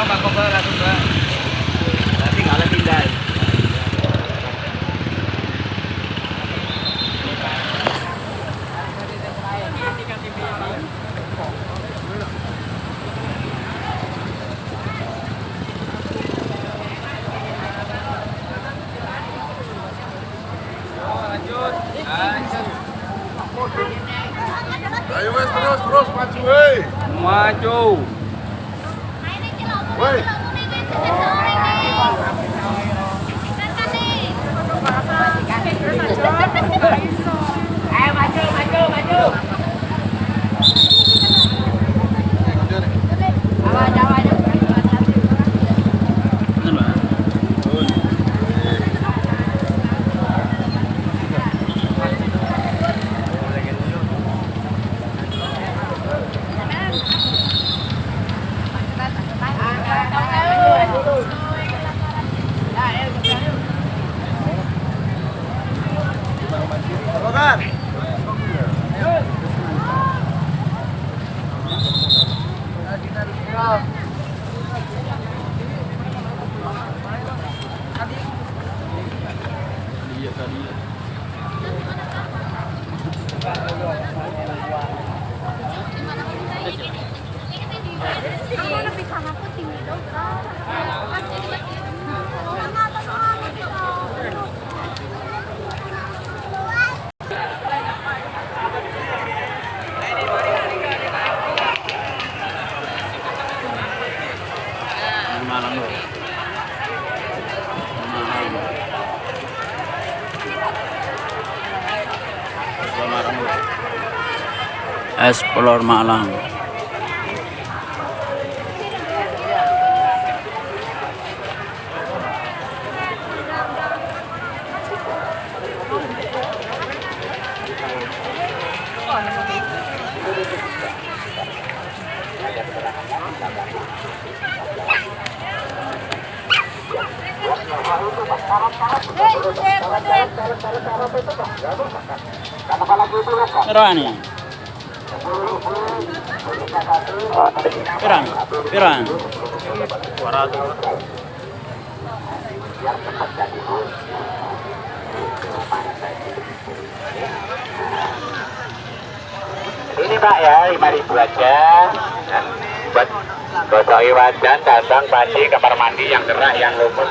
Bang Koper langsung Bang. Nanti nggak ada tinggal. Ayo wes terus maju weh. Maju. Weh. Ayo maju. Explore Malang. Pirang. Ini Pak ya, 5.000 aja. Buat gosoki wajan, datang pasti kamar mandi yang gerak, yang lumut.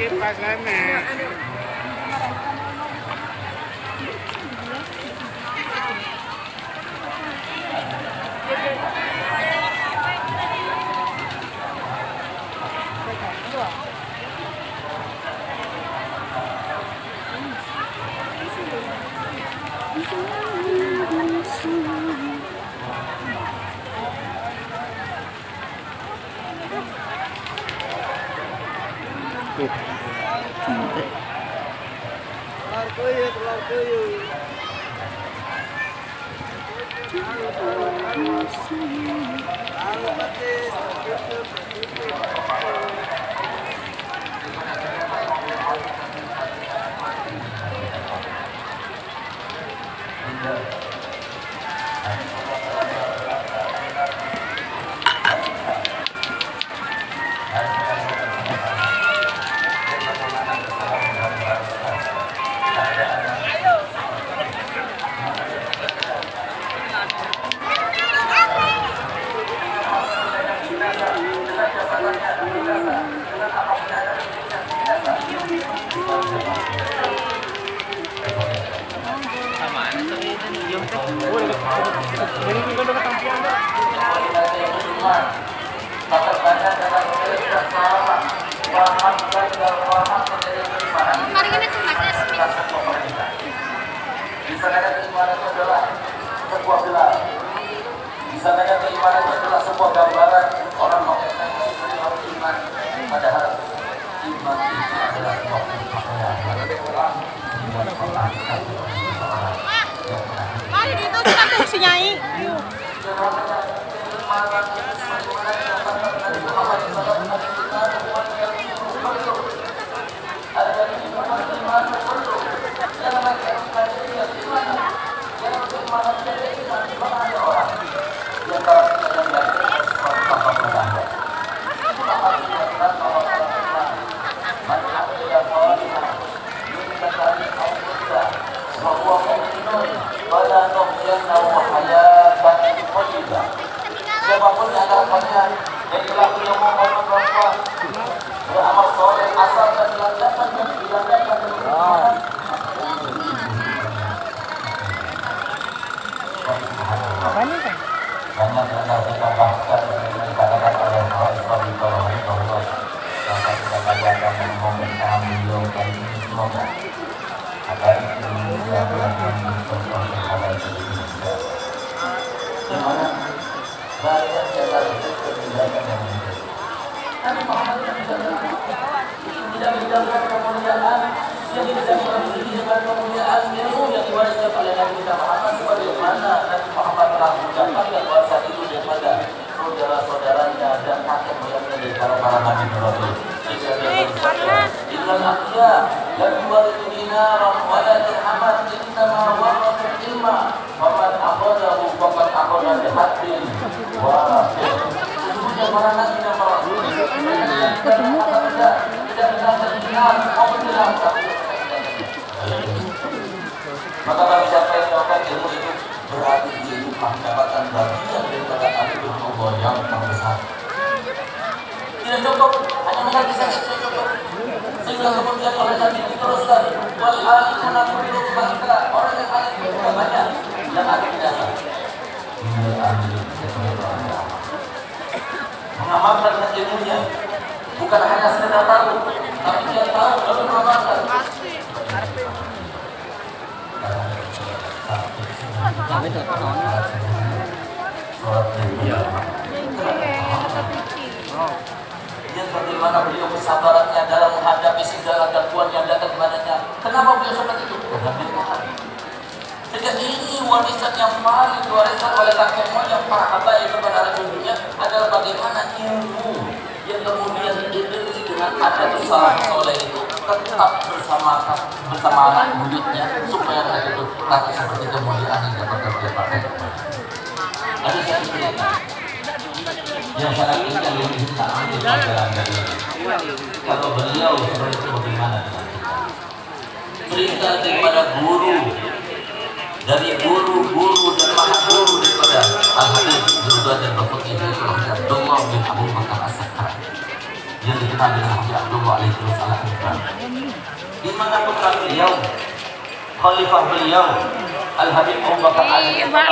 Kipas lama. Kemarin ini tuh Mas Esmi. Disanakan keimanan itu adalah sebuah gelar. Disanakan keimanan itu adalah sebuah gambaran orang mengatakan iman, padahal iman itu adalah sebuah pakaian. Mari itu kita fungsi nyai. Siapapun yang antara kalian yang telah ilmu maupun perempuan beramal soleh asal dan dilandakan dan dilandakan dengan banyak benar kita bahkan dikatakan oleh Allah bahwa sampai kita kalian memohon beliau kali ini semoga agar itu yang diperlukan kepada kita. Dimana banyak jalan kebijakan yang berbeda. Tapi Muhammad tidak menjaga kemuliaan, yang tidak menjaga kemuliaan ilmu yang diwariskan oleh Nabi kita Muhammad sebagaimana Nabi Muhammad telah mengucapkan bahwa saat itu daripada saudara-saudaranya dan kakek moyangnya dari para nabi Rasul. Innal aqya la yuwarithu dinaran wa la dirhaman innama warathu ilma wa man akhadahu faqad akhadha bi haqqin wa sesungguhnya para nabi dan para rasul tidak mendapat dinar maupun dirham. Maka bagi siapa yang melakukan ilmu itu berarti dia mendapatkan bagian daripada anugerah Allah yang terbesar. Tidak cukup hanya mengaji saja, tidak cukup. Sehingga kemudian oleh Nabi diteruskan wal alimuna kullu bangsa, orang yang alim itu banyak yang ada di dasar. Mengamalkan ilmunya bukan hanya sekedar tahu, tapi dia tahu lalu mengamalkan. Lihat bagaimana beliau kesabarannya dalam menghadapi segala gangguan yang datang kepadanya. Kenapa beliau seperti itu? Karena beliau paham. Sehingga ini warisan yang paling diwariskan oleh kakek moyang para habaib kepada rasul dunia adalah bagaimana ilmu yang kemudian diberi dengan adat usaha soleh itu tetap bersama anak buyutnya supaya mereka itu lagi seperti kemuliaan yang dapat dia pakai. Ada satu cerita yang sangat indah yang bisa ambil pelajaran dari ini. Kalau beliau seperti itu bagaimana dengan kita? Cerita daripada guru dan maha guru daripada Al-Habib Zubair dan Bafutih Abdullah bin Abu Bakar As-Sakar yang dikenal dengan Habib Abdullah alaihissalam. Di mana putra beliau, khalifah beliau, Al-Habib Abu Bakar As-Sakar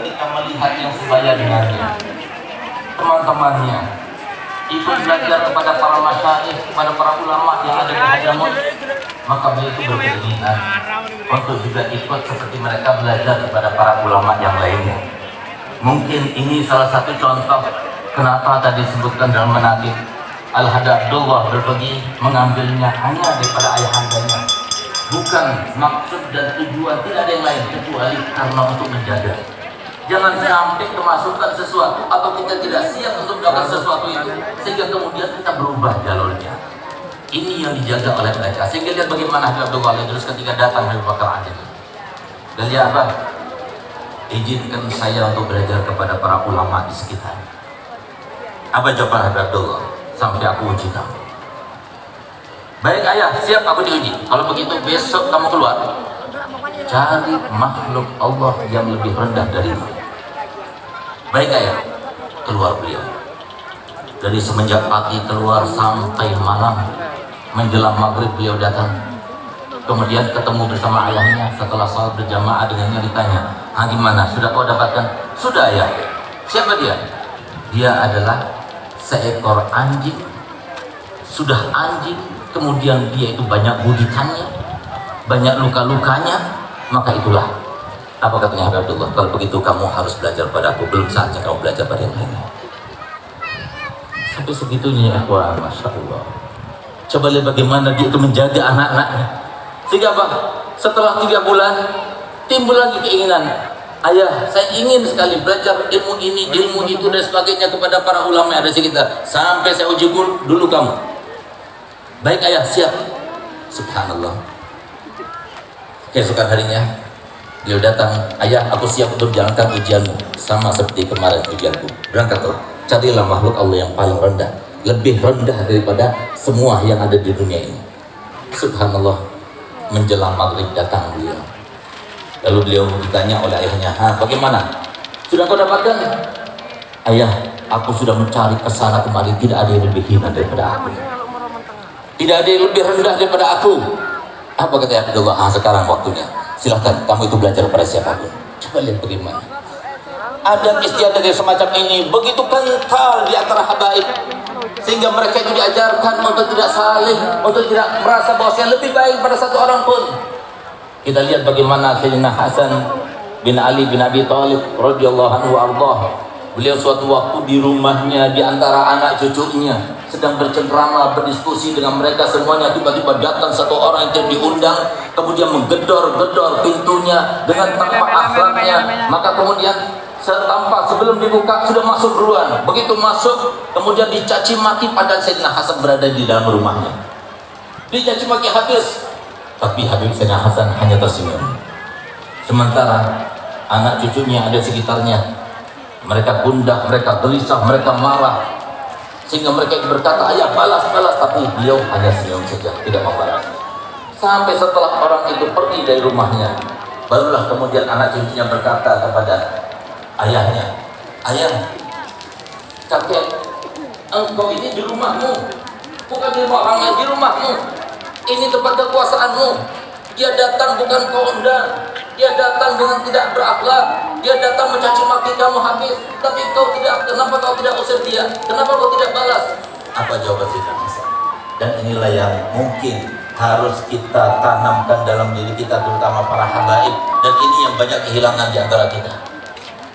ketika melihat yang sebaya dengannya, teman-temannya ikut belajar kepada para masyaikh, kepada para ulama yang ada di Hadramut, maka beliau itu berkeinginan untuk juga ikut seperti mereka belajar kepada para ulama yang lainnya. Mungkin ini salah satu contoh kenapa tadi disebutkan dalam manaqib Al-Habib Abdullah berbagi mengambilnya hanya daripada ayahandanya, bukan maksud dan tujuan tidak ada yang lain kecuali karena untuk menjaga. Jangan sampai kemasukan sesuatu atau kita tidak siap untuk melakukan sesuatu itu sehingga kemudian kita berubah jalurnya. Ini yang dijaga oleh mereka. Sehingga lihat bagaimana Habib Abdullah terus ketika datang Habib Bakar Adil. Dan ya Abah, izinkan saya untuk belajar kepada para ulama di sekitar. Apa jawaban Habib Abdullah? Sampai aku uji kamu. Baik ayah, siap aku diuji. Kalau begitu besok kamu keluar, cari makhluk Allah yang lebih rendah darimu. Baik ayah, keluar beliau. Dari semenjak pagi keluar sampai malam, menjelang maghrib beliau datang. Kemudian ketemu bersama ayahnya setelah sholat berjamaah dengannya ditanya, gimana? Sudah kau dapatkan? Sudah ayah. Siapa dia? Dia adalah seekor anjing, sudah anjing, kemudian dia itu banyak budikannya, banyak luka-lukanya, maka itulah apa katanya Abdullah, kalau begitu kamu harus belajar pada aku, belum saatnya kamu belajar pada yang lainnya. Sampai segitunya ya wah, Masya Allah. Coba lihat bagaimana dia itu menjaga anak-anaknya, sehingga apa? Setelah 3 bulan timbul lagi keinginan, ayah saya ingin sekali belajar ilmu ini, ilmu itu dan sebagainya kepada para ulama yang ada di sekitar, sampai saya uji dulu kamu. Baik ayah, siap. Subhanallah, keesokan harinya beliau datang, ayah aku siap untuk jalankan ujianmu sama seperti kemarin ujianku. Berangkatlah, carilah makhluk Allah yang paling rendah, lebih rendah daripada semua yang ada di dunia ini. Subhanallah, menjelang maghrib datang beliau. Lalu beliau ditanya oleh ayahnya, bagaimana? Sudah kau dapatkan? Ayah, aku sudah mencari kesana kemari, tidak ada yang lebih hina daripada aku, tidak ada yang lebih rendah daripada aku. Apa kata Abdullah? Sekarang waktunya, silahkan kamu itu belajar pada siapapun. Coba lihat bagaimana adab istiadat yang semacam ini begitu kental di antara habaib, sehingga mereka itu diajarkan untuk tidak salih, untuk tidak merasa bahwa saya lebih baik pada satu orang pun. Kita lihat bagaimana Sayyidina Hasan bin Ali bin Abi Thalib radhiyallahu anhu ardah. Beliau suatu waktu di rumahnya, di antara anak cucunya sedang bercengkrama, berdiskusi dengan mereka semuanya, tiba-tiba datang satu orang yang diundang, kemudian menggedor-gedor pintunya dengan tanpa akhlaknya. Maka kemudian tanpa sebelum dibuka sudah masuk duluan. Begitu masuk kemudian dicaci maki, padahal Sayyidina Hasan berada di dalam rumahnya. Dicaci maki habis, tapi Habib Sayyidina Hasan hanya tersenyum. Sementara anak cucunya ada sekitarnya, mereka gundah, mereka gelisah, mereka marah, sehingga mereka berkata, ayah balas, tapi beliau hanya senyum saja, tidak membalas. Sampai setelah orang itu pergi dari rumahnya, barulah kemudian anak cucunya berkata kepada ayahnya, ayah, kakek, engkau ini di rumahmu, bukan di rumah orang lain, di rumahmu, ini tempat kekuasaanmu. Dia datang bukan kau undang, dia datang dengan tidak berakhlak, dia datang mencaci maki kamu habis, tapi kau tidak, kenapa kau tidak usir dia, kenapa kau tidak balas? Apa jawaban Sayyidina Hasan? Dan inilah yang mungkin harus kita tanamkan dalam diri kita, terutama para habaib, dan ini yang banyak kehilangan di antara kita.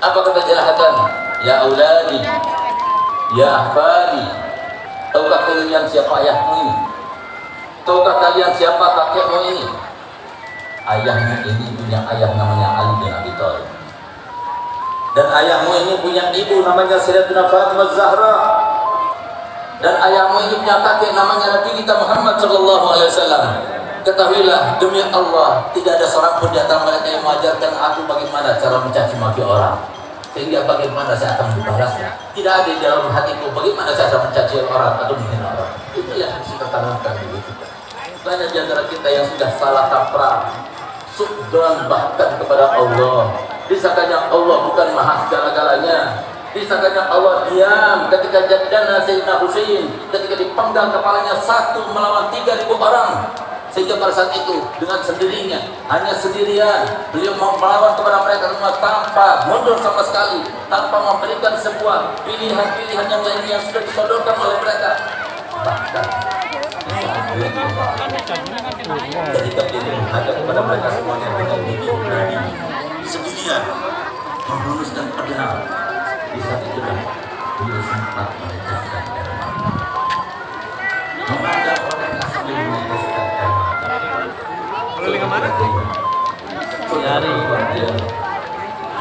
Apa kata Sayyidina Hasan? Ya auladi, ya ahfadi, tahukah kalian siapa ayahmu ini? Tahukah kalian siapa kakekmu ini? Ayahmu ini punya ayah namanya Ali bin Abi Thalib, dan ayahmu ini punya ibu namanya Sayyidatina Fatimah Zahra, dan ayahmu ini punya kakek namanya Nabi kita Muhammad sallallahu alaihi wasallam. Ketahuilah demi Allah, tidak ada seorang pun di antara mereka yang mengajarkan aku bagaimana cara mencaci maki orang, sehingga bagaimana saya akan membalasnya. Tidak ada di dalam hatiku bagaimana saya akan mencaci orang atau menghina orang. Itu yang harus kita tanamkan di diri kita. Banyak di antara kita yang sudah salah kaprah, suudzon bahkan kepada Allah. Disangkanya Allah bukan maha segala-galanya. Disangkanya Allah diam ketika jadana Sayyidina Husain, ketika dipenggal kepalanya 1 melawan 3.000 orang. Sehingga pada saat itu dengan sendirinya, hanya sendirian, beliau melawan kepada mereka semua tanpa mundur sama sekali, tanpa memberikan sebuah pilihan-pilihan yang lainnya yang sudah disodorkan oleh mereka. Bahkan ketika dia menghadap kepada mereka semuanya dengan gigi berani sendirian memuluskan pedang, di saat itulah beliau sempat meneteskan air mata, memandang mereka sambil meneteskan air mata. Lalu kemana? Cari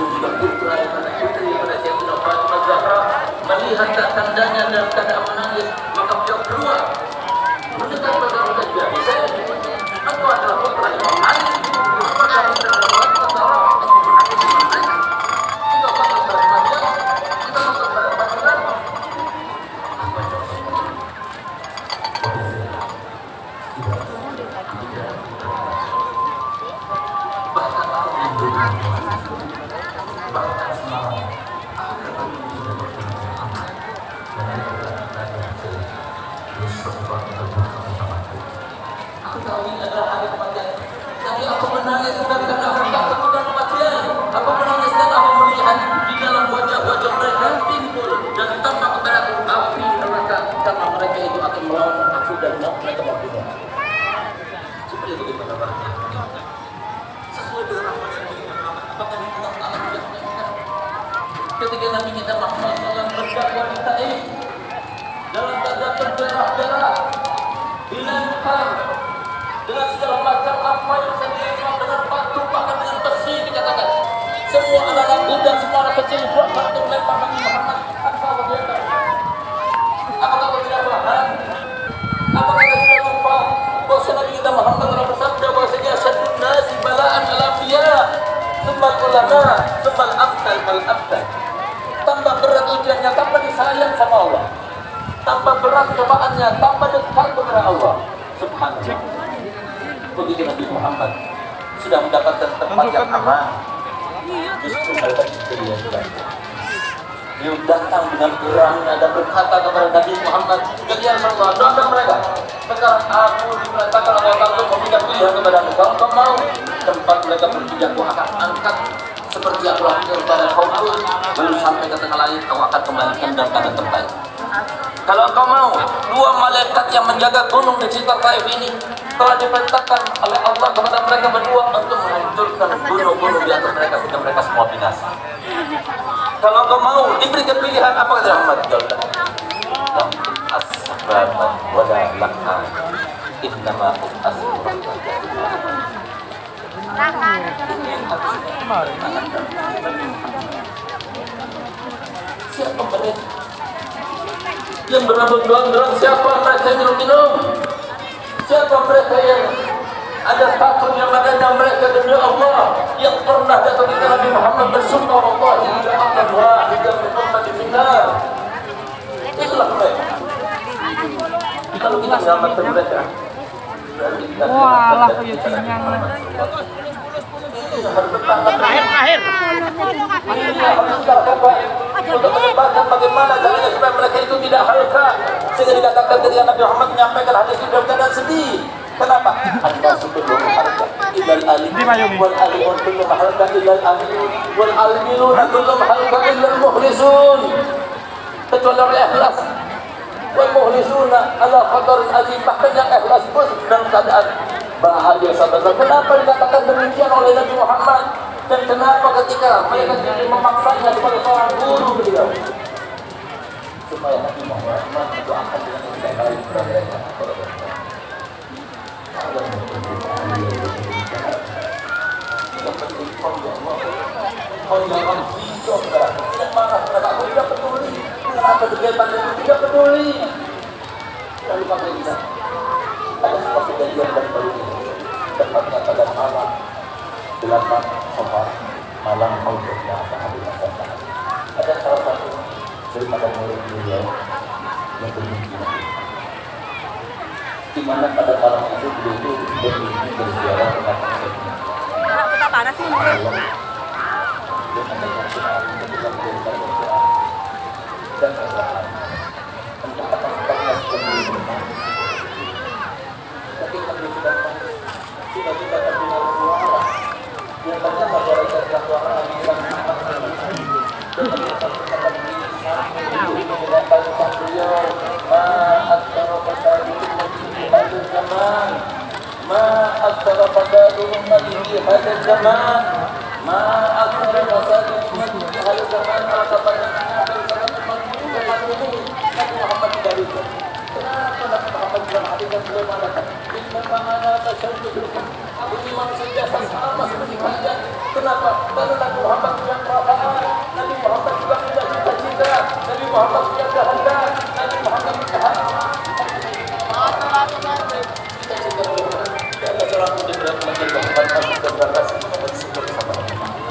juga putra yang pada putri pada Sayyidatina Fatimah Zahra melihat tandanya dalam keadaan menangis, maka beliau keluar mendekat pada raja. Aku adalah putra Imam Ali. Apakah putra Fatimah Zahra aku menangis dengan mereka? Kita bakal bermanja, kita bakal bermanja. Apa jawabannya? Bahkan aku memberikan bahkan semalam aku sudah bertemu dengan anak dan dia berkata terus berubah bersama-sama. Aku tahu ini adalah hari kematian, tapi aku menangis bukan karena aku takut dengan kematian. Aku menangis karena aku melihat di dalam wajah-wajah mereka timbul dan tampak kepada aku api apa yang saya terima dengan batu bahkan dengan besi dikatakan. Semua anak-anak budak, semua anak kecil buat batu melempar Nabi Muhammad. Apakah tidak? Apakah kau tidak paham? Apakah kau tidak lupa bahwa Nabi kita Muhammad telah bersabda bahwasanya asyadun nasi balaan al-anbiya, tsummal ulama, tsummal amsal fal amsal. Tambah berat ujiannya, tambah disayang sama Allah. Tambah berat cobaannya, tambah dekat kepada Allah. Subhanallah. Begitu Nabi Muhammad sudah mendapatkan tempat yang aman, justru mereka diberikan. Dia datang dengan gerangnya dan berkata kepada Nabi Muhammad, "Ya Rasulullah, doakan mereka. Sekarang aku diperintahkan oleh Allah untuk memberikan pilihan kepada engkau. Engkau mau tempat mereka berpijak, aku akan angkat seperti aku lakukan kepada kaumku. Belum sampai ke tengah langit, kau akan kembalikan dalam keadaan terbaik. Kalau engkau mau, dua malaikat yang menjaga gunung di sekitar Taif ini telah diperintahkan oleh Allah kepada mereka berdua untuk menghancurkan gunung-gunung di atas mereka sehingga mereka semua binasa. Kalau engkau mau diberikan pilihan, apa kata Muhammad? Lam asbaban wala lakna innama asbaban. Siapa mereka yang berambut gondrong? Siapa mereka yang minum-minum? Siapa mereka yang ada takut yang adanya mereka demi Allah yang pernah datang ke Nabi Muhammad bersumpah Allah tidak akan wahidah min ummati finnar? Itulah mereka. Kalau kita menyelamatkan mereka, berarti kita Walah, kayak cinyang. terakhir. Untuk menyebarkan bagaimana caranya supaya mereka itu tidak halka, sehingga dikatakan ketika Nabi Muhammad menyampaikan hadis itu dalam keadaan sedih. Kenapa? An-nasu kulluhum halka illal alimun wal alimun kulluhum halka illal alimun wal alimiluna kulluhum halka illal mukhlisun. Kecuali orang ikhlas. Wal mukhlisuna ala qadarin azim, bahkan yang ikhlas pun dalam keadaan bahagia saudara. Kenapa dikatakan demikian oleh Nabi Muhammad? Dan kenapa ketika mereka jadi memaksanya kepada seorang guru beliau? Supaya Nabi Muhammad mendoakan dengan yang tidak baik kepada mereka. Yang penting kau ya Allah, kau jangan hijau tidak marah kepada aku, tidak peduli. Kenapa kegiatan itu tidak peduli? Lalu pakai kita. Ada sebuah kejadian dan baru tepatnya pada malam 8 Safar, malam mautnya Nabi Muhammad. Ada salah satu daripada murid beliau yang bermimpi, di mana pada malam itu beliau itu bermimpi berziarah ke makam Nabi. Kita parah sih. Dia mendengar ketika beliau berdoa dan berdoa. Entah apa sebabnya sebelum ketika beliau sudah tiba-tiba terdengar suara yang ternyata suara suara Nabi Muhammad dan bangsa beliau ma'aksara fasadu ummati fi hadzal zaman ma'aksara fasadu ummati fi hadzal zaman ma'aksara fasadu ummati fi hadzal zaman. Kalau kebanyakan dari zaman ini Nabi Muhammad tidak itu. Kenapa Nabi Muhammad dalam hadis yang beliau mengatakan innama ana tashaddud, aku ini manusia biasa sama seperti kalian. Kenapa? Karena Nabi Muhammad punya perasaan, Nabi Muhammad juga punya cita-cita, Nabi Muhammad punya kehendak, Nabi Muhammad punya hati. Cita-cita beliau ada seorang pun berat menjadi Muhammad Abu Bakar Siddiq bersama Nabi Muhammad.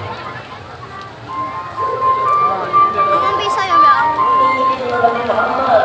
Belum bisa ya, Mbak. Nabi Muhammad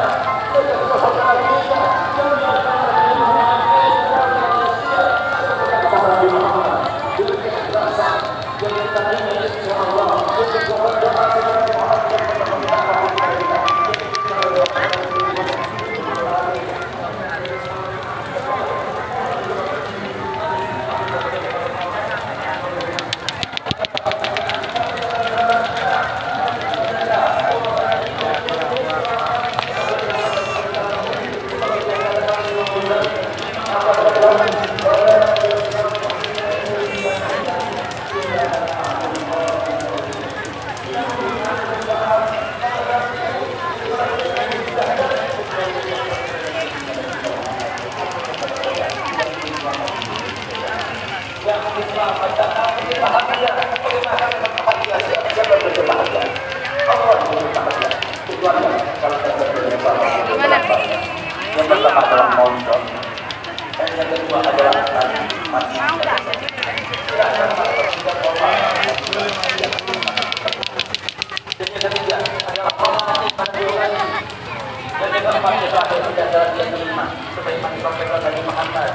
yang pertama adalah maulid, dan yang kedua adalah mati. Dan yang ketiga adalah penghormatan pada ulama. Dan yang keempat adalah jalan yang kelima, sebagaimana disampaikan Nabi Muhammad,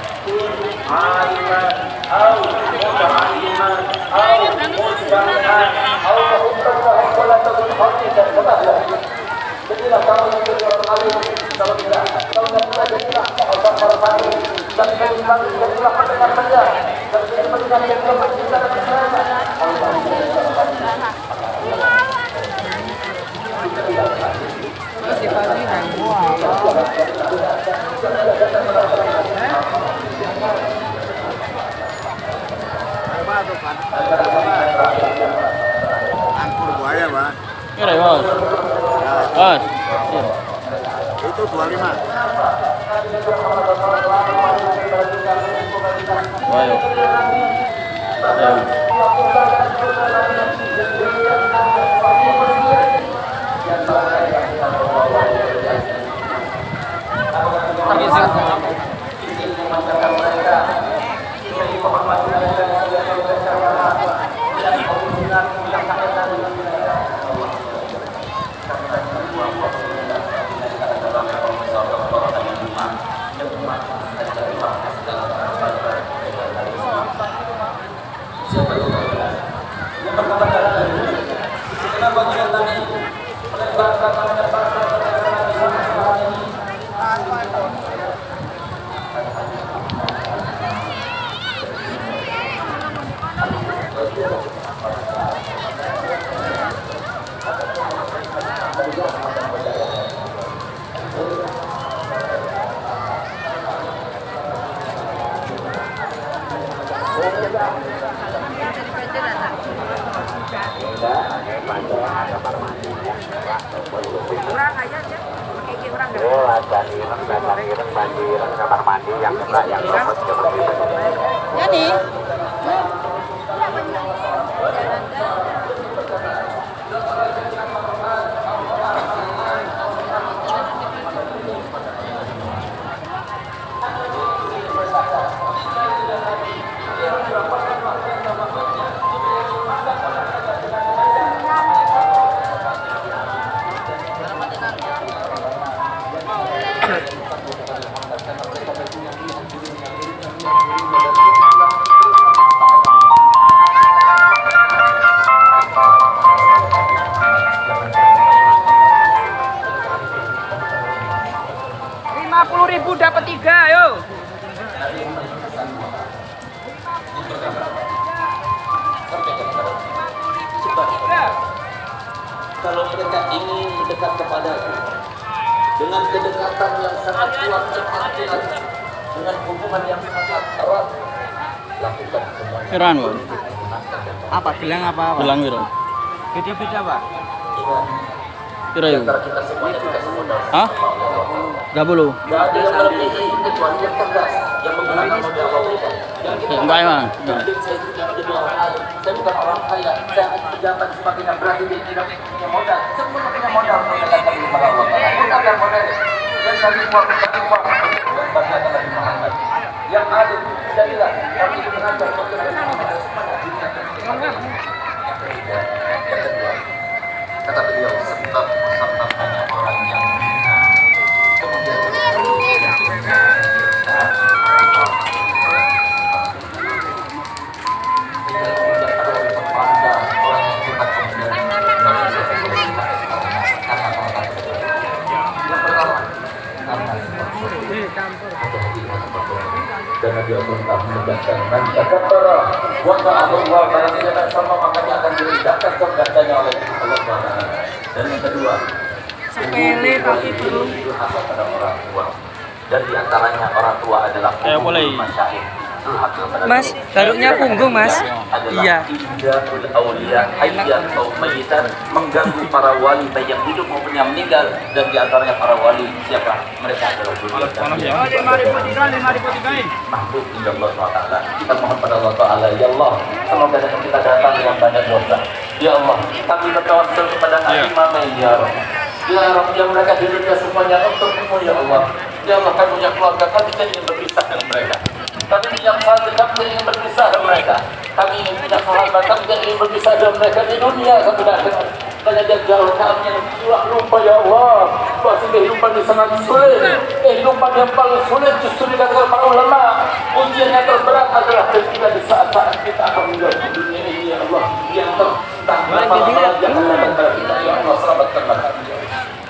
aliman, au muta'alliman, au mustami'an, au muhtasaban wala tadul hati dan ketahuan. Jadilah kamu yang jadi orang alim, kalau tidak jadilah orang berpadu, dan jadilah pendengar saja, dan jadi pendengar yang lemah kita dan kesalahan. Angkur buaya, Pak. Kira bos. Bos. Itu 25. Ayo. Kamar mandi yang Jadi. Dapat 3, ayo. Kalau mereka ingin mendekat kepadaku dengan kedekatan yang sangat kuat, cepat jelas, dengan hubungan yang sangat erat, lakukan semua. Kiran bos. Apa gelang apa? Gelang kira. Beda-beda, Pak. Kira yuk. Antara kita semuanya kita semua Hah? 30. Gak ada yang melebihi kecuali yang cerdas, yang menggunakan modal Allah. Yang kita Enggak emang. saya tidak menjadi orang kaya, saya bukan orang kaya, saya pejabat sebagainya, berarti dia tidak punya modal. Semua punya modal mendekatkan diri kepada Allah. Gunakan modal dan bagi semua dan bagi akan Nabi Muhammad yang ada jadilah kalau itu mengajar semuanya. Yang kedua, kata beliau, sebab banyak orang yang menghina, kemudian dan Nabi Allah menegaskan man takabbara wa ta'ala barang siapa sama makanya akan direndahkan surganya oleh Allah Subhanahu. Dan yang kedua, sepele tapi perlu pada orang tua, dan diantaranya orang tua adalah masyayikh. Mas, garuknya punggung, Mas. Iya. Indahul auliya hayyan atau mayitan, mengganggu para wali baik yang hidup maupun yang meninggal, dan diantaranya para wali siapa? Mereka adalah dunia dan mahbub indah Allah SWT. Kita mohon pada Allah Ta'ala, ya Allah, semoga dengan kita datang dengan banyak dosa. Ya Allah, kami bertawassul kepada Imam ya Rabb. Ya Rabb, yang mereka hidupnya semuanya untukmu ya Allah. Ya Allah, kami punya keluarga, kami tidak ingin berpisah dengan mereka. Kami punya sahabat, kami tidak ingin berpisah dengan mereka. Kami ingin punya sahabat, kami tidak ingin berpisah dengan mereka di dunia sampai akhir. Karena jauh kami yang telah lupa ya Allah. Bahwa kehidupan ini sangat sulit. Kehidupan yang paling sulit justru dikatakan para ulama. Ujian yang terberat adalah ketika di saat-saat kita akan meninggalkan dunia ini ya Allah. Yang tertentang masalah yang akan datang kepada kita ya Allah. Selamatkanlah kami.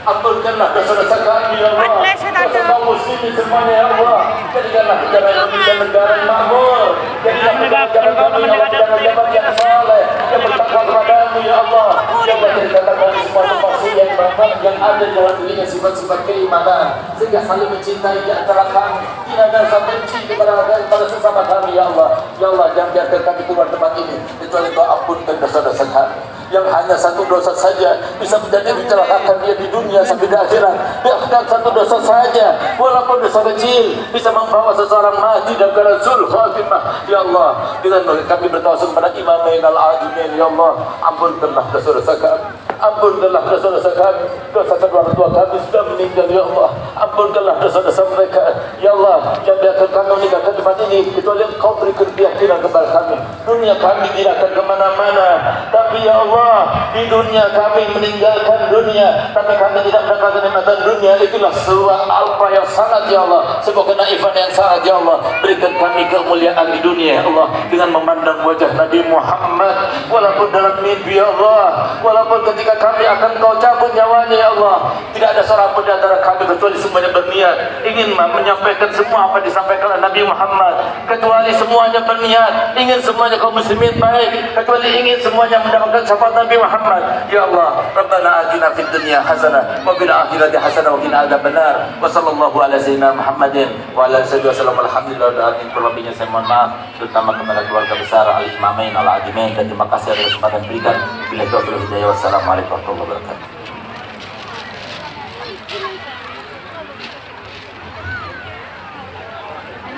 Ampunkanlah dosa-dosa kami ya Allah. Dosa kaum muslimin semuanya ya Allah. Jadikanlah negara Indonesia negara yang makmur. Jadikanlah negara kami ya Allah negara yang saleh, yang bertakwa kepadamu ya Allah. Yang menjadikan kami semua termasuk yang bahkan yang ada dalam dirinya sifat-sifat keimanan, sehingga saling mencintai di antara kami. Tidak ada rasa benci kepada sesama kami ya Allah. Ya Allah, jangan biarkan kami keluar tempat ini kecuali Kau ampunkan dosa-dosa kami. Yang hanya satu dosa saja bisa menjadi mencelakakan dia di dunia sampai di akhirat. Bahkan satu dosa saja, walaupun dosa kecil, bisa membawa seseorang mati dalam keadaan sul khatimah. Ya Allah, dengan kami bertawassul kepada Imamain al-Adimin ya Allah, ampunkanlah dosa-dosa kami. Ampunkanlah dosa-dosa kami. Dosa kedua orang tua kami sudah meninggal ya Allah. Ampunkanlah dosa-dosa mereka ya Allah. Jangan biarkan kami meninggalkan tempat ini kecuali Engkau berikan keyakinan kepada kami. Dunia kami tidak akan kemana-mana, tapi ya Allah, di dunia kami meninggalkan dunia, tapi kami tidak mendapatkan nikmatan dunia. Itulah sebuah alfa yang sangat ya Allah, sebuah kenaifan yang sangat ya Allah. Berikan kami kemuliaan di dunia ya Allah, dengan memandang wajah Nabi Muhammad, walaupun dalam mimpi ya Allah, walaupun ketika kami akan Kau cabut nyawanya ya Allah. Tidak ada seorang pun di antara kami kecuali semuanya berniat ingin menyampaikan semua apa disampaikan oleh Nabi Muhammad, kecuali semuanya berniat ingin semuanya kaum muslimin baik, kecuali ingin semuanya mendapatkan syafaat Nabi Muhammad ya Allah. Rabbana atina fid dunya hasanah wa fil akhirati hasanah wa qina adzabannar. Wa sallallahu ala sayyidina Muhammadin wa ala alihi wasallam. Alhamdulillah, dan kurang saya mohon maaf terutama kepada keluarga besar Al-Imamain Al-Adimin, dan terima kasih atas kesempatan berikan. Bila taufiq hidayah, wassalamualaikum warahmatullahi wabarakatuh.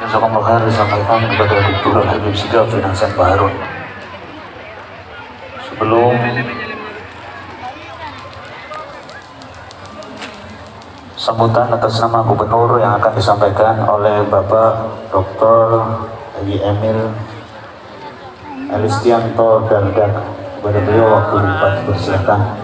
Jazakumullah khair disampaikan kepada Dr. Habib Sigaf bin Hasan Baharun. Sebelum sambutan atas nama Gubernur yang akan disampaikan oleh Bapak Dr. Haji Emil Elistianto Dardak, kepada beliau waktu dipersilakan.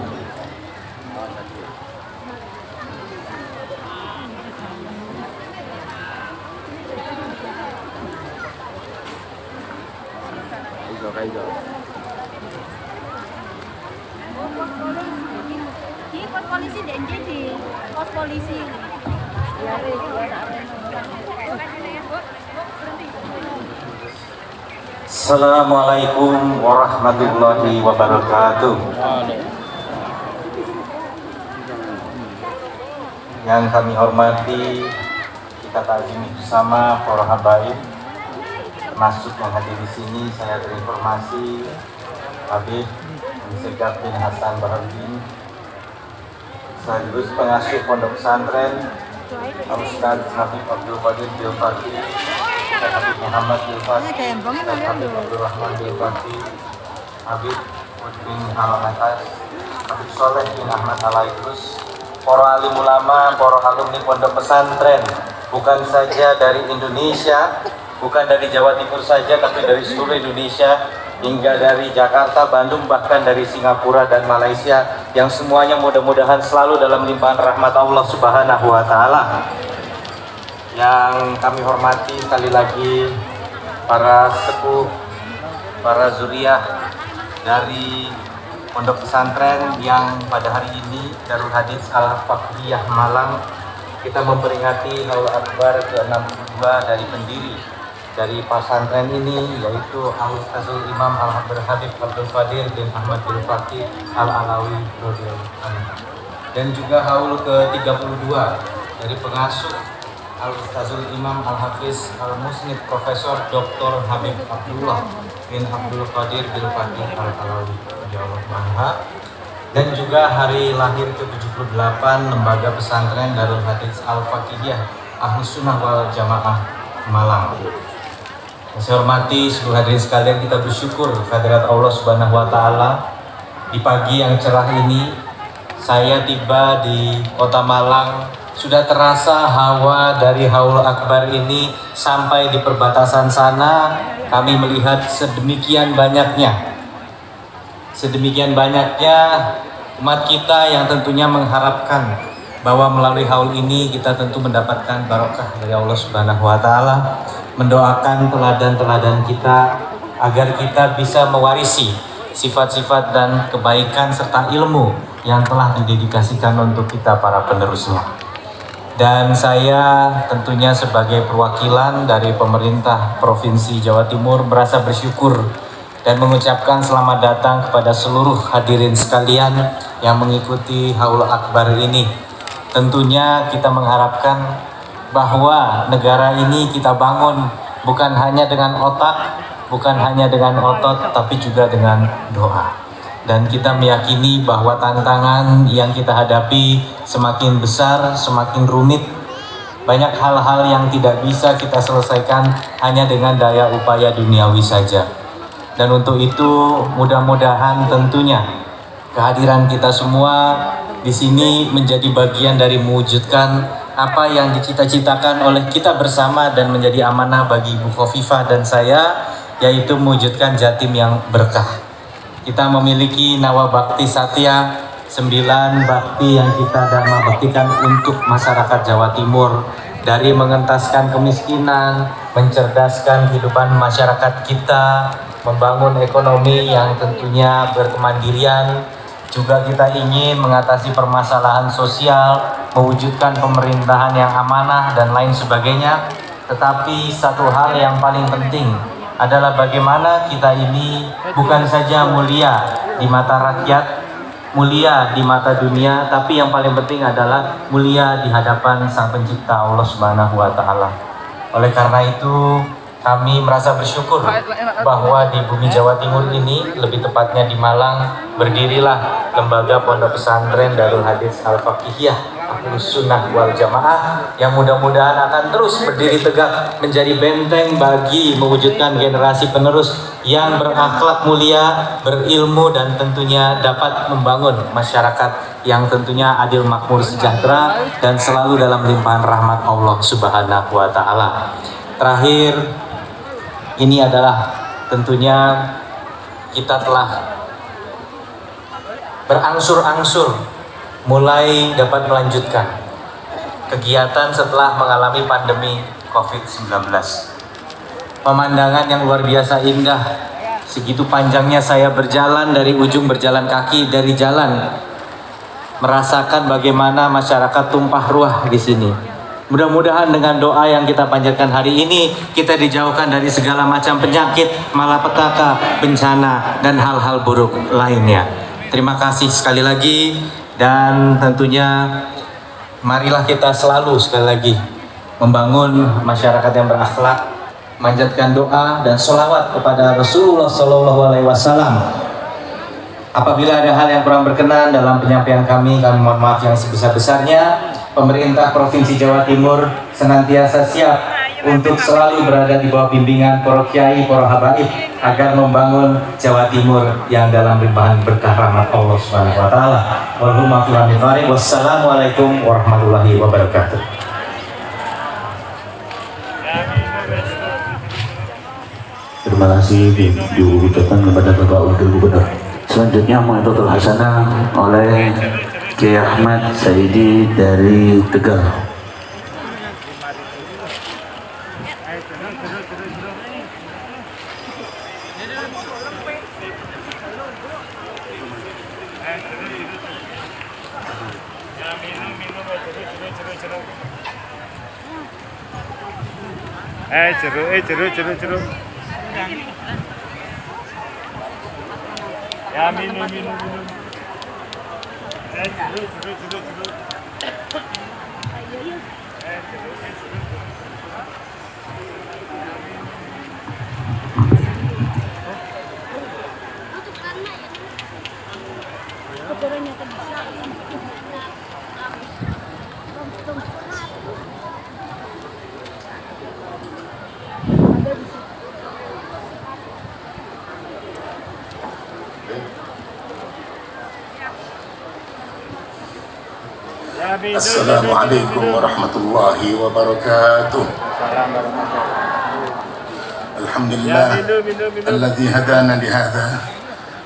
Di pos polisi DNJ di pos polisi. Assalamualaikum warahmatullahi wabarakatuh. Yang kami hormati, kita takzimi bersama para habaib, termasuk yang hadir di sini. Saya terinformasi Habib Sigaf bin Hasan Baharudin, sekaligus pengasuh pondok pesantren Ustaz Habib Abdul Qadir Bilfaqih, Habib Muhammad Bilfaqih, Habib Abdul Rahman Bilfaqih, Habib bin Al-Matas, Habib Soleh bin Ahmad Al-Aidrus, para alim ulama, para alumni pondok pesantren, bukan saja dari Indonesia, bukan dari Jawa Timur saja, tapi dari seluruh Indonesia, hingga dari Jakarta, Bandung, bahkan dari Singapura dan Malaysia, yang semuanya mudah-mudahan selalu dalam limpahan rahmat Allah Subhanahu wa Ta'ala. Yang kami hormati sekali lagi para sepuh, para zuriyah dari pondok pesantren yang pada hari ini Darul Hadits Al-Fakhriyah Malang, kita memperingati Haul Akbar ke-62 dari pendiri dari pesantren ini, yaitu Al-Ustazul Imam Al-Habib Abdul Qadir bin Ahmad Bilfaqih Al-Alawi radhiyallahu anhu, dan juga haul ke-32 dari pengasuh Al-Ustazul Imam Al-Hafiz Al-Musnid Profesor Dr. Habib Abdullah bin Abdul Qadir Bilfaqih Al-Alawi radhiyallahu anhu, dan juga hari lahir ke-78 Lembaga Pesantren Darul Hadits Al-Fakhriyah Ahlus Sunnah wal Jamaah Malang. Saya hormati seluruh hadirin sekalian, kita bersyukur kehadirat Allah Subhanahu wa Ta'ala. Di pagi yang cerah ini, saya tiba di Kota Malang Sudah terasa hawa dari Haul Akbar ini sampai di perbatasan sana. Kami melihat sedemikian banyaknya umat kita yang tentunya mengharapkan bahwa melalui haul ini kita tentu mendapatkan barokah dari Allah Subhanahu wa taala, mendoakan teladan-teladan kita agar kita bisa mewarisi sifat-sifat dan kebaikan serta ilmu yang telah didedikasikan untuk kita para penerusnya. Dan saya tentunya sebagai perwakilan dari pemerintah Provinsi Jawa Timur merasa bersyukur dan mengucapkan selamat datang kepada seluruh hadirin sekalian yang mengikuti Haul Akbar ini. Tentunya kita mengharapkan bahwa negara ini kita bangun bukan hanya dengan otak, bukan hanya dengan otot, tapi juga dengan doa. Dan kita meyakini bahwa tantangan yang kita hadapi semakin besar, semakin rumit. Banyak hal-hal yang tidak bisa kita selesaikan hanya dengan daya upaya duniawi saja. Dan untuk itu mudah-mudahan tentunya kehadiran kita semua di sini menjadi bagian dari mewujudkan apa yang dicita-citakan oleh kita bersama dan menjadi amanah bagi Ibu Khofifah dan saya, yaitu mewujudkan Jatim yang berkah. Kita memiliki Nawa Bakti Satya, 9 bakti yang kita dharma baktikan untuk masyarakat Jawa Timur, dari mengentaskan kemiskinan, mencerdaskan kehidupan masyarakat kita, membangun ekonomi yang tentunya berkemandirian. Juga kita ingin mengatasi permasalahan sosial, mewujudkan pemerintahan yang amanah dan lain sebagainya. Tetapi satu hal yang paling penting adalah bagaimana kita ini bukan saja mulia di mata rakyat, mulia di mata dunia, tapi yang paling penting adalah mulia di hadapan Sang Pencipta Allah Subhanahu wa taala. Oleh karena itu, kami merasa bersyukur bahwa di bumi Jawa Timur ini, lebih tepatnya di Malang, berdirilah lembaga Pondok Pesantren Darul Hadits Al-Faqihiyah Ahlus Sunnah wal Jamaah yang mudah-mudahan akan terus berdiri tegak menjadi benteng bagi mewujudkan generasi penerus yang berakhlak mulia, berilmu, dan tentunya dapat membangun masyarakat yang tentunya adil, makmur, sejahtera, dan selalu dalam limpahan rahmat Allah Subhanahu wa taala. Terakhir, ini adalah tentunya kita telah berangsur-angsur mulai dapat melanjutkan kegiatan setelah mengalami pandemi COVID-19. Pemandangan yang luar biasa indah, segitu panjangnya saya berjalan dari ujung berjalan kaki dari jalan, merasakan bagaimana masyarakat tumpah ruah di sini. Mudah-mudahan dengan doa yang kita panjatkan hari ini, kita dijauhkan dari segala macam penyakit, malapetaka, bencana, dan hal-hal buruk lainnya. Terima kasih sekali lagi, dan tentunya marilah kita selalu sekali lagi membangun masyarakat yang berakhlak, manjatkan doa dan sholawat kepada Rasulullah SAW. Apabila ada hal yang kurang berkenan dalam penyampaian kami mohon maaf yang sebesar-besarnya. Pemerintah Provinsi Jawa Timur senantiasa siap untuk selalu berada di bawah bimbingan para kiai, para habaib agar membangun Jawa Timur yang dalam limpahan berkah rahmat Allah Subhanahu wa taala. Wassalamualaikum warahmatullahi wabarakatuh. Terima kasih diucapkan kepada Bapak Wakil Gubernur. Selanjutnya Mu'aidul Hasanah oleh Kiai Ahmad Saidi dari Tegal. Jeruk. Ya minum. Jeruk. Ya Assalamualaikum warahmatullahi wabarakatuh. Alhamdulillah alladzi hadana li hadza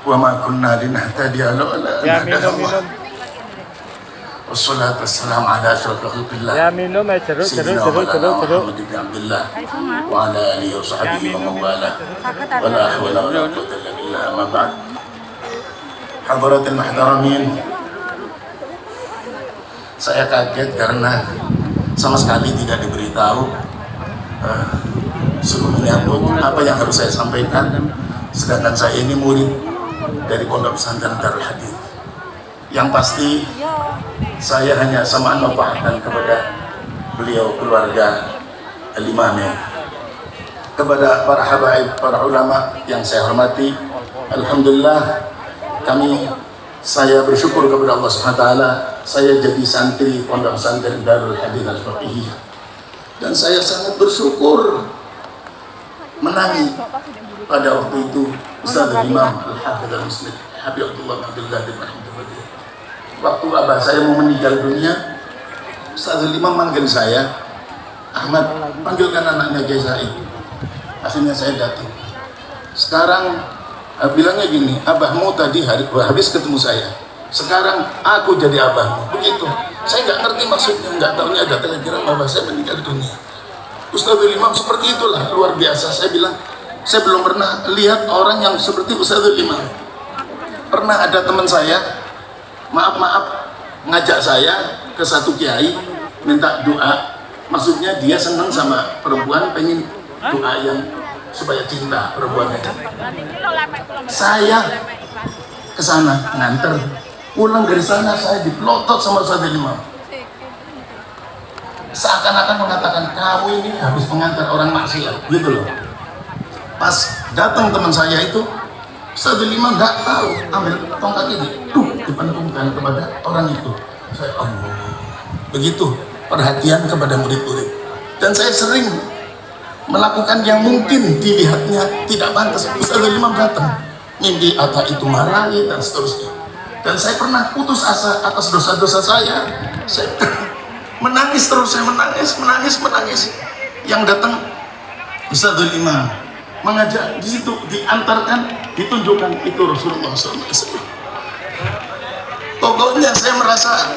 wa ma kunna linahtadiya laula an hadana Allah. Wassalatu wassalamu ala asyrafil khalqillah. Sayyidina Muhammad bin Abdullah wa ala alihi wa sahbihi wa man wala. Wala hawla wala quwwata illa billah. Amma ba'd. Hadaratul muhtaramin, saya kaget karena sama sekali tidak diberitahu suruh menyambut apa yang harus saya sampaikan, sedangkan saya ini murid dari Pondok Pesantren Darul Hadits. Yang pasti saya hanya samaan mempahatan kepada beliau, keluarga Al-Imam, kepada para habaib, para ulama yang saya hormati. Alhamdulillah, saya bersyukur kepada Allah SWT. Saya jadi santri Pondok Pesantren Darul Hadits Al-Faqihiyah, dan saya sangat bersyukur menangi pada waktu itu Ustaz Imam Al-Hafidh Al-Muslim Habibullah Abdul Qadir Rahimahullah. Waktu abah saya mau meninggal dunia, Ustaz Imam manggil saya, Ahmad, panggilkan anaknya Kiai Said. Akhirnya saya datang. Sekarang bilangnya gini, abahmu tadi habis ketemu saya, sekarang aku jadi abahmu. Begitu. Saya nggak ngerti maksudnya, nggak tahunya ada telegram abah saya meninggal dunia. Ustadzul Imam seperti itulah, luar biasa. Saya bilang, saya belum pernah lihat orang yang seperti Ustadzul Imam. Pernah ada teman saya, maaf ngajak saya ke satu kiai minta doa. Maksudnya dia senang sama perempuan, pengen doa yang supaya cinta perempuannya. Saya ke sana nganter, pulang dari sana saya dipelotot sama Ustadzul Imam. Seakan-akan mengatakan, kamu ini habis mengantar orang maksiat, gitu loh. Pas datang teman saya itu, Ustadzul Imam nggak tahu, ambil tongkat ini, dipentungkan kepada orang itu. Saya, Allah, begitu perhatian kepada murid-murid. Dan saya sering melakukan yang mungkin dilihatnya tidak pantas. Ustadzul Imam datang, mimpi apa itu marahi dan seterusnya. Dan saya pernah putus asa atas dosa-dosa saya. Saya menangis terus, saya menangis. Yang datang Ustadzul Imam mengajak, di situ diantarkan, ditunjukkan itu Rasulullah SAW. Pokoknya saya merasa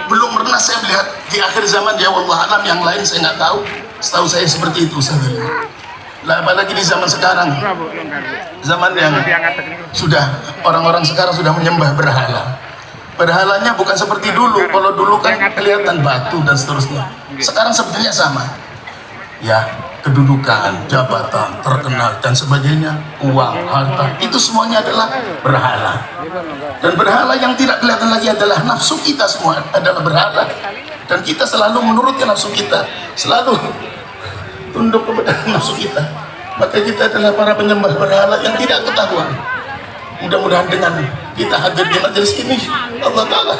belum pernah saya melihat di akhir zaman, ya Allah alam, yang lain saya nggak tahu. Setahu saya seperti itu Ustadzul Imam. Lah apalagi di zaman sekarang, zaman yang sudah orang-orang sekarang sudah menyembah berhala. Berhalanya bukan seperti dulu. Kalau dulu kan kelihatan batu dan seterusnya. Sekarang sebenarnya sama. Ya, kedudukan, jabatan, terkenal dan sebagainya, uang, harta, itu semuanya adalah berhala. Dan berhala yang tidak kelihatan lagi adalah nafsu kita, semua adalah berhala. Dan kita selalu menurutkan nafsu kita, selalu tunduk kepada nafsu kita. Maka kita adalah para penyembah berhala yang tidak ketahuan. Mudah-mudahan dengan kita hadir di majelis ini, Allah Ta'ala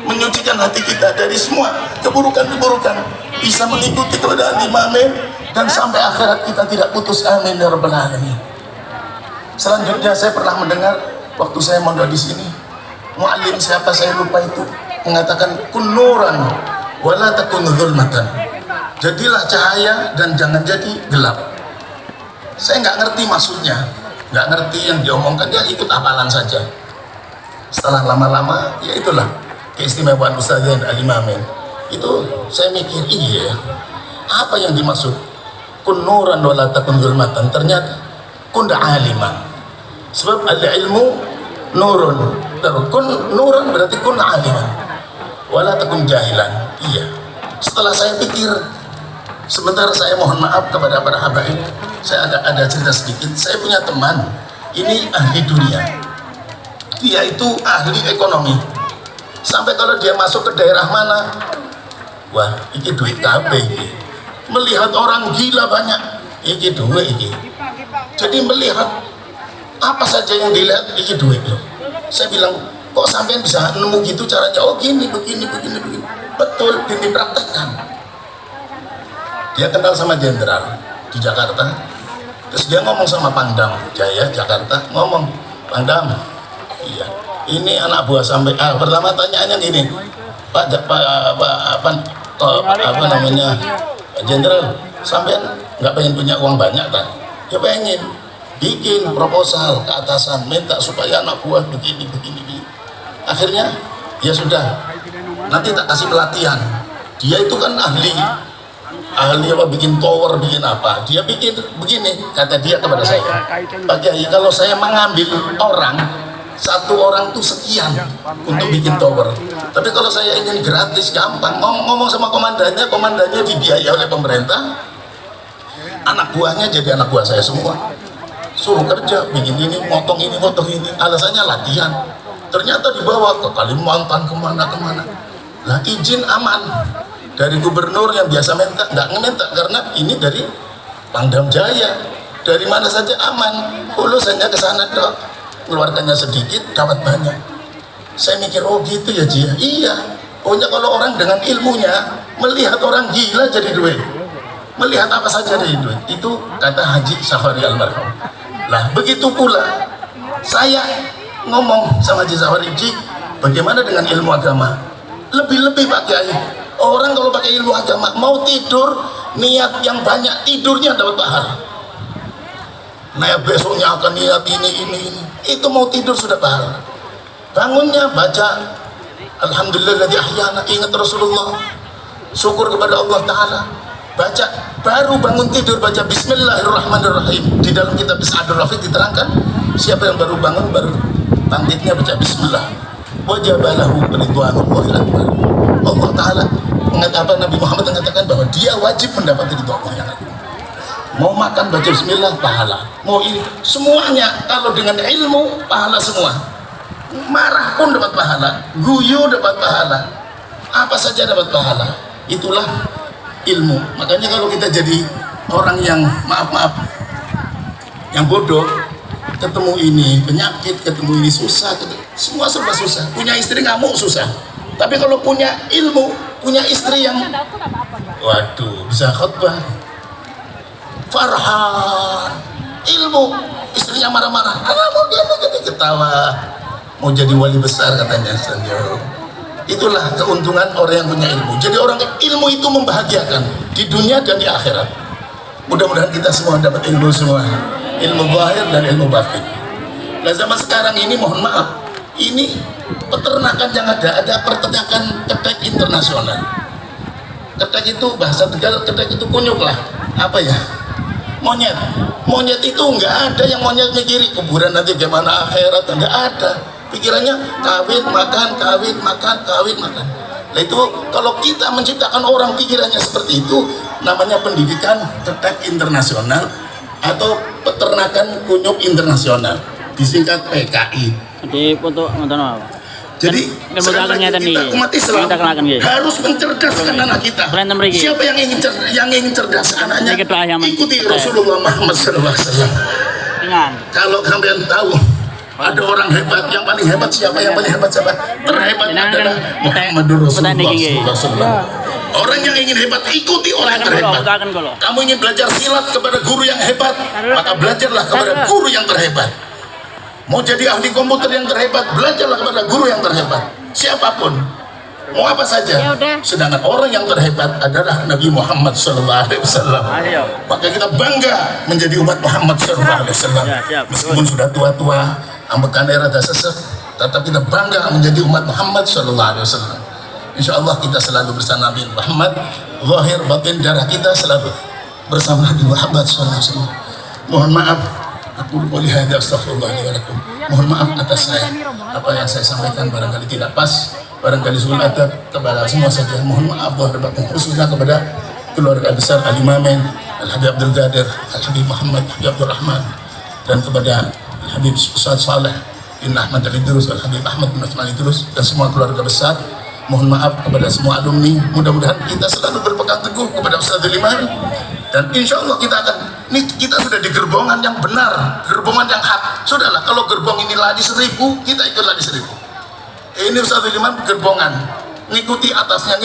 menyucikan hati kita dari semua keburukan-keburukan, bisa mengikuti kepada Imam, dan sampai akhirat kita tidak putus. Amin ya rabbal alamin. Selanjutnya saya pernah mendengar waktu saya mondok di sini, muallim siapa saya lupa itu mengatakan, kun nuran wala takun zulmatan. Jadilah cahaya dan jangan jadi gelap. Saya nggak ngerti maksudnya, nggak ngerti yang diomongkan, dia ikut hafalan saja. Setelah lama-lama, ya itulah keistimewaan Ustaz Al-Imam. Itu saya mikir, iya, apa yang dimaksud kun nuran wala takun zulmatan? Ternyata kun aliman, sebab al-ilmu nurun, kun nuran berarti kun aliman wala takun jahilan. Iya, setelah saya pikir sebentar, saya mohon maaf kepada para habaib, saya ada cerita sedikit. Saya punya teman, ini ahli dunia, dia itu ahli ekonomi. Sampai kalau dia masuk ke daerah mana, wah, ini duit KB ini. Melihat orang gila banyak, ini duit ini. Jadi melihat apa saja yang dilihat, ini duit loh. Saya bilang, kok sampai bisa nemu gitu caranya? Oh gini, begini. Betul, dipraktekkan. Dia kenal sama jenderal di Jakarta. Terus dia ngomong sama Pangdam Jaya Jakarta, ngomong, Pangdam, iya, ini anak buah sampai pertama tanyaannya gini, apa namanya, Jenderal, sampean nggak pengen punya uang banyak kan? Ya pengen, bikin proposal ke atasan, minta supaya anak buah begini. Akhirnya ya sudah, nanti tak kasih pelatihan. Dia itu kan ahli apa, bikin tower, bikin apa, dia bikin begini, kata dia kepada saya, Pak Kiai, kalau saya mengambil orang, satu orang tuh sekian untuk bikin tower, tapi kalau saya ingin gratis, gampang. Ngomong sama komandannya dibiayai oleh pemerintah, anak buahnya jadi anak buah saya semua, suruh kerja, bikin ini, motong ini, alasannya latihan. Ternyata dibawa ke Kalimantan, kemana, lah izin aman dari gubernur yang biasa nggak minta, karena ini dari Pangdam Jaya, dari mana saja aman. Lulus hanya ke sana dok, keluarganya sedikit dapat banyak. Saya mikir, oh gitu ya Ji, iya. Pokoknya kalau orang dengan ilmunya melihat orang gila jadi duit, melihat apa saja dari duit, itu kata Haji Safari almarhum. Lah begitu pula saya ngomong sama Haji Safari, Ji, bagaimana dengan ilmu agama? Lebih-lebih Pak Kiai, orang kalau pakai ilmu agama mau tidur, niat yang banyak, tidurnya dapat pahala. Nah besoknya akan niat ini, itu mau tidur sudah pahala. Bangunnya baca Alhamdulillahilladzi ahyana, ingat Rasulullah, syukur kepada Allah Ta'ala, baca, baru bangun tidur baca Bismillahirrahmanirrahim. Di dalam kitab Sa'adur Rafiq diterangkan, siapa yang baru bangun, baru bangkitnya baca Bismillah, wajabalahu ridwanullahil akbar. Allah Ta'ala mengatakan, Nabi Muhammad mengatakan bahwa dia wajib mendapat ridha Allah yang agung. Mau makan baca Bismillah, pahala. Mau ini, semuanya kalau dengan ilmu pahala semua. Marah pun dapat pahala, guyu dapat pahala, apa saja dapat pahala. Itulah ilmu. Makanya kalau kita jadi orang yang maaf yang bodoh, ketemu ini penyakit, ketemu ini susah, semua serba susah. Punya istri ngamuk susah, tapi kalau punya ilmu, punya istri yang waduh bisa khotbah, farhan, ilmu, istrinya marah-marah, mau gini ketawa, mau jadi wali besar katanya. Senyum. Itulah keuntungan orang yang punya ilmu. Jadi orang ilmu itu membahagiakan di dunia dan di akhirat. Mudah-mudahan kita semua dapat ilmu semua, ilmu zahir dan ilmu batin. Nah zaman sekarang ini mohon maaf, ini peternakan yang ada peternakan ketek internasional. Ketek itu bahasa Tegal, ketek itu kunyuk lah, apa ya, monyet itu nggak ada yang monyet mikiri kuburan nanti gimana akhirat, nggak ada. Pikirannya kawin makan. Nah itu kalau kita menciptakan orang pikirannya seperti itu, namanya pendidikan ketek internasional atau peternakan kunyuk internasional, disingkat PKI. Jadi untuk apa? Jadi kita umat Islam harus mencerdaskan anak kita. Siapa yang ingin cerdas anaknya, ikuti Rasulullah Muhammad SAW. Kalau kalian tahu ada orang hebat, yang paling hebat siapa? Yang paling hebat siapa? Terhebat adalah Muhammadur Rasulullah SAW. Orang yang ingin hebat, ikuti orang yang terhebat. Kamu ingin belajar silat kepada guru yang hebat, maka belajarlah kepada guru yang terhebat. Mau jadi ahli komputer yang terhebat, belajarlah kepada guru yang terhebat. Siapapun, mau apa saja. Sedangkan orang yang terhebat adalah Nabi Muhammad SAW. Maka kita bangga menjadi umat Muhammad SAW. Meskipun sudah tua-tua, ambekan rada sesek, tetap kita bangga menjadi umat Muhammad SAW. Insya Allah kita selalu bersama Nabi Muhammad, zahir batin darah kita selalu bersama Nabi Muhammad SAW. Mohon maaf, aku boleh hanya astagfirullahaladzim. Mohon maaf atas saya, apa yang saya sampaikan barangkali tidak pas, barangkali sul adab kepada semua saja. Mohon maaf zahir batin, khususnya kepada keluarga besar Ali Mamen, Al Habib Abdul Qadir, Al Habib Muhammad Abdul Rahman, dan kepada Al Habib Ustaz Saleh bin Ahmad Al Idrus, Al Habib Ahmad bin Ahmad Al Idrus, dan semua keluarga besar. Mohon maaf kepada semua alumni. Mudah-mudahan kita selalu berpegang teguh kepada Ustaz Liman, dan insya Allah kita sudah di gerbongan yang benar, gerbongan yang hak. Sudahlah, kalau gerbong ini ladi 1000, kita ikut ladi 1000. Ini Ustaz Liman gerbongan, ngikuti atasnya.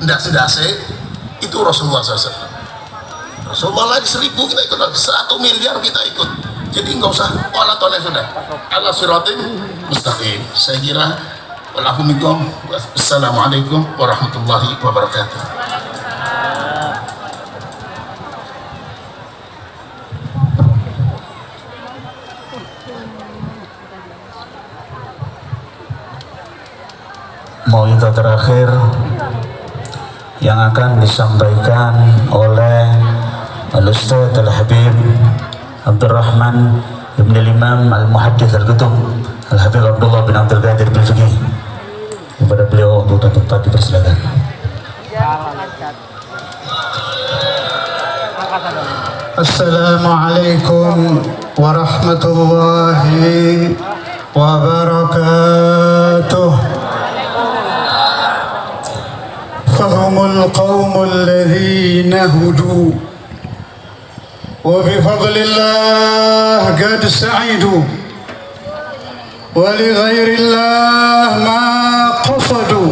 Ndak sedase itu Rasulullah SAW. Rasulullah ladi 1000, kita ikut lagi 1 miliar kita ikut. Jadi nggak usah tolak sudah. Ala siratim mustaqim. Saya kira Walafu minkum. Assalamualaikum warahmatullahi wabarakatuh. Mauidhah terakhir yang akan disampaikan oleh Al-Ustaz Al-Habib Abdurrahman Ibn Imam Al-Muhaddith Al-Kutub Al-Habib Abdullah bin Abdul Qadir bin Fiqih. Kepada beliau untuk tempat dipersilakan. Assalamualaikum warahmatullahi wabarakatuh. فهم القوم الذين هدوا وبفضل الله قد سعدوا ولغير الله ما قصدوا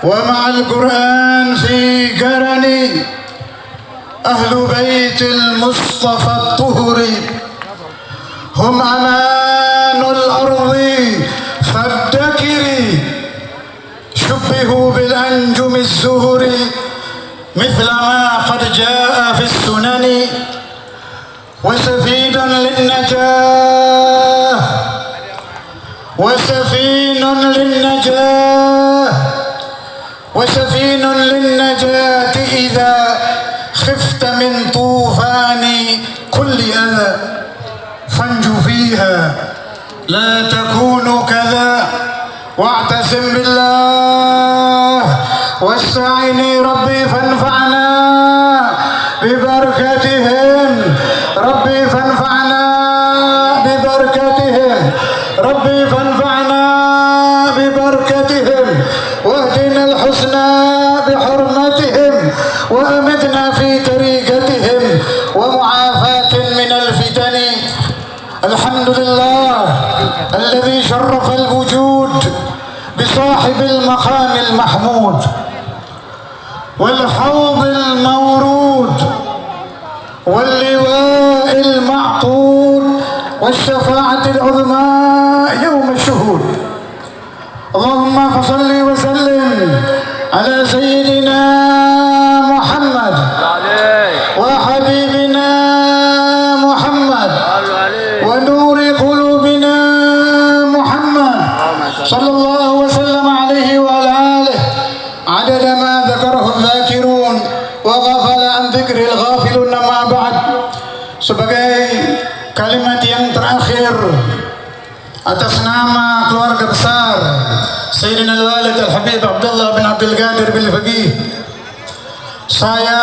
ومع القرآن في قرني أهل بيت المصطفى الطهر هم أمان الأرض فادكري شبهوا بالأنجم الزهر مثل ما قد جاء في السنن وسفيد للنجاة وسفين للنجاة إذا خفت من طوفان كل أذى فانجو فيها لا تكون كذا واعتصم بالله واستعيني ربي فانفعنا ببركتهم ربي فانفعنا ببركتهم واهدنا الحسنى بحرمتهم وأمتنا في طريقتهم ومعافاة من الفتن. الحمد لله الذي شرف الوجود بصاحب المقام المحمود والحوض المورود واللواء المعقود والشفاعة العظمى يوم الشهود. اللهم فصل وسلم على سيدنا محمد وحبيبنا محمد ونور قلوبنا محمد صلى الله وسلم عليه وعلى آله عدد ما ذكره الذاكرون وغفل عن ذكر الغافلون. ما بعد. Sebagai kalimat yang terakhir atas nama keluarga besar Sayyidina Al-Walid Al-Habib Abdullah bin Abdul Qadir bin Fiqih, saya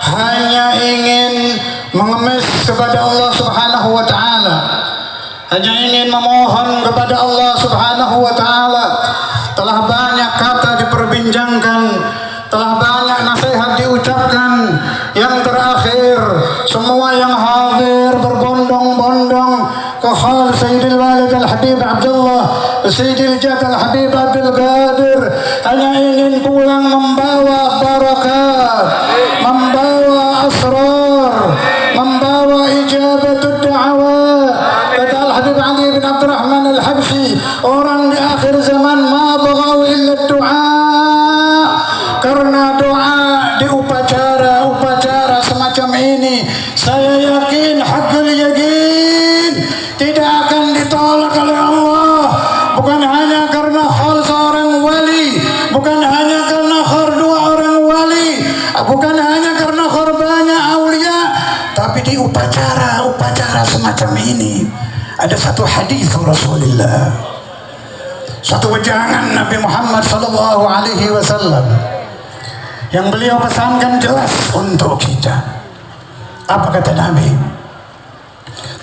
hanya ingin mengemis kepada Allah Subhanahu wa taala, hanya ingin memohon kepada Allah Subhanahu wa taala. Telah banyak kata diperbincangkan, telah banyak nasihat diucapkan. Yang terakhir, semua yang hadir berbondong-bondong ke hal Sayyidil Walid Al-Habib Abdullah Sayyidil Jad Al-Habib Abdul Qadir hanya ingin pulang membawa barakat, membawa asrar, membawa ijabatul da'awat. Kata Al-Habib Ali bin Abdurrahman Al-Habsyi, orang di akhir zaman ma baghaw illa doa, karena doa di upacara semacam ini saya yakin haqqul yakin tidak akan ditolak oleh Allah, bukan hanya karena hal seorang wali, bukan hanya karena hal dua orang wali, bukan hanya karena korbannya aulia, tapi di upacara semacam ini ada satu hadis Rasulullah, satu wejangan Nabi Muhammad sallallahu alaihi wasallam yang beliau pesankan jelas untuk kita. Apa kata Nabi?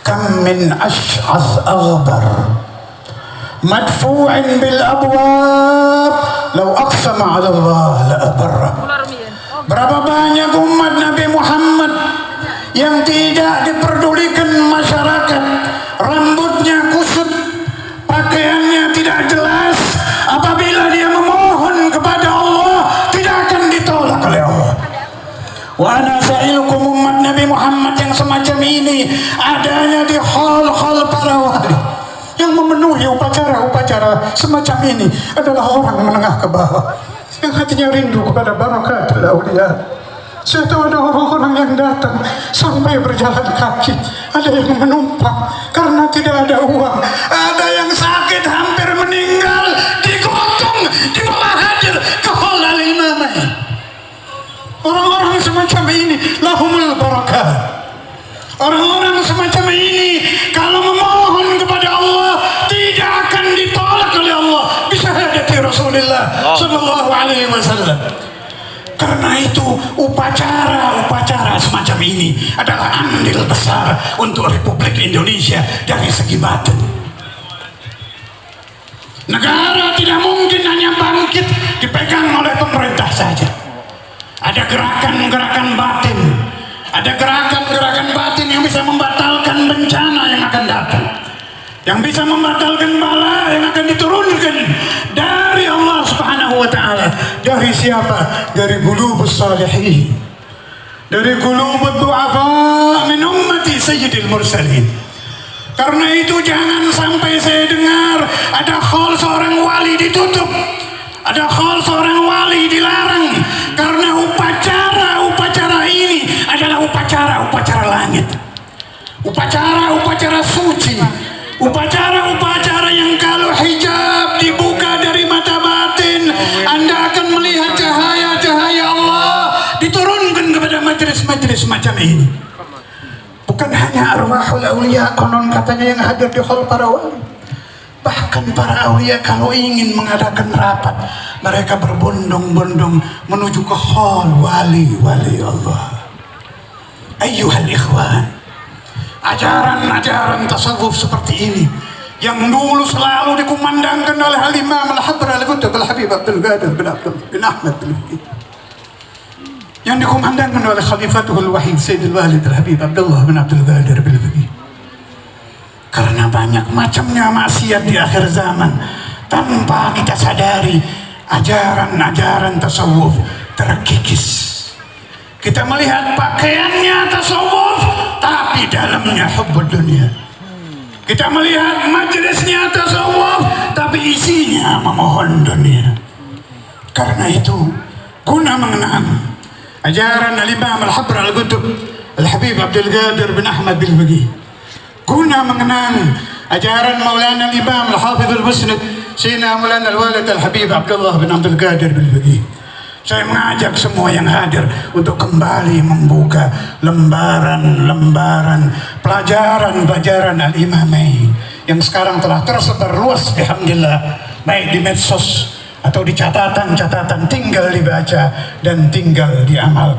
Kam min ash'ath aghbar madfu'in bil abwab law aqsama 'ala Allah la abarra. Berapa banyak umat Nabi Muhammad yang tidak diperdulikan masyarakat, rambutnya kusut, pakaiannya tidak jelas, apabila dia memohon kepada Allah tidak akan ditolak oleh Allah. Wa ana sa'ilukum umat Nabi Muhammad yang semacam ini adanya di hal-hal para wali, yang memenuhi upacara-upacara semacam ini adalah orang menengah ke bawah yang hatinya rindu kepada barakatul aulia. Saya tahu ada orang-orang yang datang sampai berjalan kaki, ada yang menumpang karena tidak ada uang, ada yang sakit hampir meninggal digotong di bawah hadir ke hall al-imamah. Orang-orang semacam ini lahumul barakah. Orang-orang semacam ini kalau memohon kepada Allah tidak akan ditolak oleh Allah bisyahadati Rasulullah sallallahu alaihi wasallam. Karena itu upacara-upacara semacam ini adalah andil besar untuk Republik Indonesia dari segi batin. Negara tidak mungkin hanya bangkit dipegang oleh pemerintah saja. Ada gerakan-gerakan batin, ada gerakan-gerakan batin yang bisa membatalkan bencana yang akan datang, yang bisa membatalkan bala yang akan diturunkan dari Allah Subhanahu wa ta'ala. Dari siapa? Dari qulubus salihin, dari qulubud du'afa min ummati sayyidil mursalin. Karena itu jangan sampai saya dengar ada hall seorang wali ditutup, ada hall seorang wali dilarang, karena upacara-upacara ini adalah upacara-upacara langit, upacara-upacara suci, upacara-upacara yang kalau hijab dibuka dari mata batin, Anda akan melihat cahaya-cahaya Allah diturunkan kepada majelis-majelis macam ini. Bukan hanya arwahul aulia konon katanya yang hadir di hall para wali, bahkan para aulia kalau ingin mengadakan rapat mereka berbondong-bondong menuju ke hall wali-wali Allah. Ayyuhal ikhwan, ajaran-ajaran tasawuf seperti ini yang dulu selalu dikumandangkan oleh Al-Imam Al-Habr Al-Qutb Al-Habib Abdul Qadir bin Ahmad Al-Fikri, yang dikumandangkan oleh Khalifatul Wahid Sayyidul Walid Al-Habib Abdullah bin Abdul Qadir Al-Fikri. Karena banyak macamnya maksiat di akhir zaman, tanpa kita sadari ajaran-ajaran tasawuf terkikis. Kita melihat pakaiannya tasawuf, tapi dalamnya hubbud dunia. Kita melihat majelisnya tasawuf, tapi isinya memohon dunia. Karena itu, guna mengenang ajaran Al-Imam Al-Habr Al-Qutb Al-Habib Abdul Qadir bin Ahmad Al-Fikri, guna mengenang ajaran Maulana Al-Imam Al-Hafidh Al-Musnad Sayyidina Maulana Al-Walid Al-Habib Abdullah bin Abdul Qadir Al-Fikri, saya mengajak semua yang hadir untuk kembali membuka lembaran-lembaran pelajaran-pelajaran Al-Imamain yang sekarang telah tersebar luas alhamdulillah, baik di medsos atau di catatan-catatan, tinggal dibaca dan tinggal diamalkan.